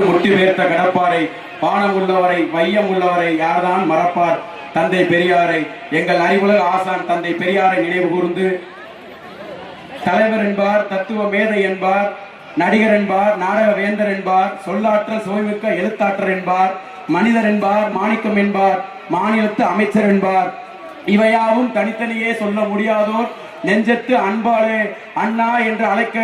முட்டி வேர்த்த கடப்பாரை பானம் உள்ளவரை வையம் உள்ளவரை யார்தான் மறப்பார் தந்தை பெரியாரை. எங்கள் அறிவுலக ஆசான் தந்தை பெரியாரை நினைவு கூர்ந்து தலைவர் என்பார், தத்துவ மேதை என்பார், நடிகர் என்பார், நாடக வேந்தர் என்பார், சொல்லாற்றல் சுவைமிக்க எழுத்தாற்றல் என்பார், மனிதர் என்பார், மாணிக்கம் என்பார், மாநிலத்து அமைச்சர் என்பார். இவையாவும் தனித்தனியே சொல்ல முடியாதோர் நெஞ்சத்து அன்பாலே அண்ணா என்று அழைக்க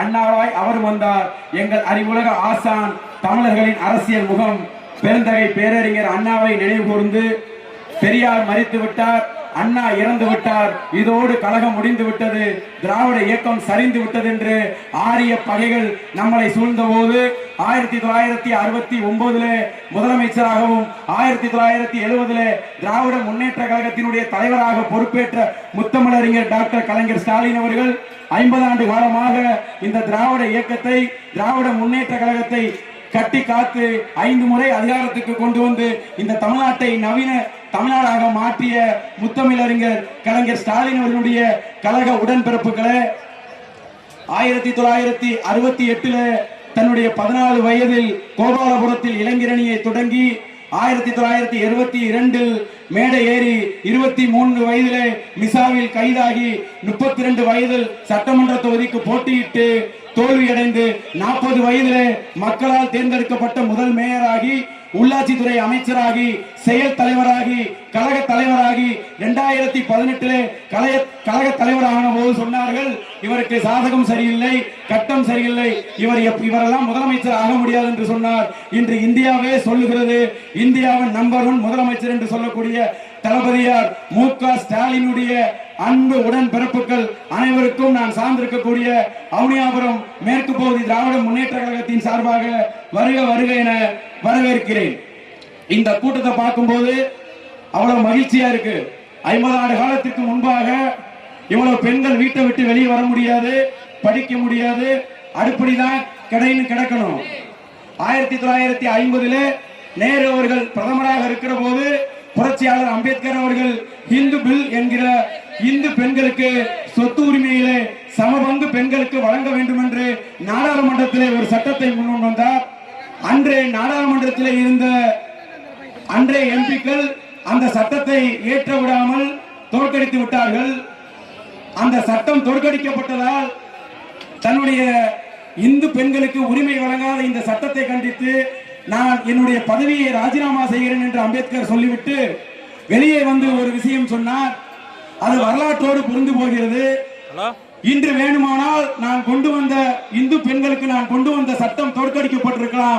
அண்ணாவாய் அவர் வந்தார். எங்கள் அறிவுலக ஆசான் தமிழர்களின் அரசியல் முகம் பெருந்தகை பேரறிஞர் அண்ணாவை நினைவு கூர்ந்து பெரியார் மரித்து விட்டார், அண்ணா இறந்து விட்டார், இதோடு கழகம் முடிந்து விட்டது, திராவிட இயக்கம் சரிந்து விட்டது என்று ஆரிய பகைகள் நம்மளை சூழ்ந்த போது 1969 முதலமைச்சராகவும் 1970 திராவிட முன்னேற்ற கழகத்தினுடைய தலைவராக பொறுப்பேற்ற முத்தமிழறிஞர் டாக்டர் கலைஞர் ஸ்டாலின் அவர்கள் 50 ஆண்டு காலமாக இந்த திராவிட இயக்கத்தை, திராவிட முன்னேற்ற கழகத்தை கட்டி காத்து 5 முறை அதிகாரத்துக்கு கொண்டு வந்து இந்த தமிழ்நாட்டை நவீன தமிழ்நாடாக மாற்றிய முத்தமிழறிஞர் கலைஞர் ஸ்டாலின் அவர்களுடைய கழக உடன்பிறப்புகளை 1968 தன்னுடைய 14 வயதில் கோபாலபுரத்தில் இளைஞரணியை தொடங்கி 1972 மேடை ஏறி 23 வயதிலே மிசாவில் கைதாகி 32 வயதில் சட்டமன்ற தொகுதிக்கு போட்டியிட்டு தோல்வியடைந்து 40 வயதிலே மக்களால் தேர்ந்தெடுக்கப்பட்ட முதல் மேயராகி, உள்ளாட்சித்துறை அமைச்சராகி, செயல் தலைவராகி, கழக தலைவராகி 2018 கழக தலைவரான போது சொன்னார்கள், இவருக்கு சாதகம் சரியில்லை, கட்டம் சரியில்லை, இவரெல்லாம் முதலமைச்சர் ஆக முடியாது என்று சொன்னார். இன்று இந்தியாவே சொல்லுகிறது, இந்தியாவின் நம்பர் 1 முதலமைச்சர் என்று சொல்லக்கூடிய தளபதியார் மு.க. ஸ்டாலினுடைய அன்பு உடன் பிறப்புகள் அனைவருக்கும் நான் சார்ந்திருக்கக்கூடிய அவுனியாபுரம் மேற்கு பகுதி திராவிட முன்னேற்ற கழகத்தின் சார்பாக வருக வருக என வரவேற்கிறேன். இந்த கூட்டத்தை பார்க்கும்போது அவ்வளவு மகிழ்ச்சியா இருக்கு. 50 ஆண்டு காலத்திற்கு முன்பாக இவ்வளவு பெண்கள் வீட்டை விட்டு வெளியே வர முடியாது, படிக்க முடியாது, அடுப்படிதான் கிடைன்னு கிடக்கணும். 1950 நேரு அவர்கள் பிரதமராக இருக்கிற போது புரட்சியாளர் அம்பேத்கர் அவர்கள் இந்து பில் என்கிற இந்து பெண்களுக்கு சொத்து உரிமையிலே சமபங்கு பெண்களுக்கு வழங்க வேண்டும் என்று நாடாளுமன்றத்திலே ஒரு சட்டத்தை முன்வந்தார். வந்தார். அன்றே நாடாளுமன்றத்தில் இருந்த அன்றைய எம்பிக்கள் அந்த சட்டத்தை ஏற்ற விடாமல் தோற்கடித்து விட்டார்கள். அந்த சட்டம் தோற்கடிக்கப்பட்டதால் தன்னுடைய இந்து பெண்களுக்கு உரிமை வழங்காத இந்த சட்டத்தை கண்டித்து நான் என்னுடைய பதவியை ராஜினாமா செய்கிறேன் என்று அம்பேத்கர் சொல்லிவிட்டு வெளியே வந்து ஒரு விஷயம் சொன்னார். அது வரலாற்றோடு புரிந்து போகிறது. இன்று வேணுமானால் நான் கொண்டு வந்த இந்து பெண்களுக்கு நான் கொண்டு வந்த சட்டம் தோற்கடிக்கப்பட்டிருக்கலாம்.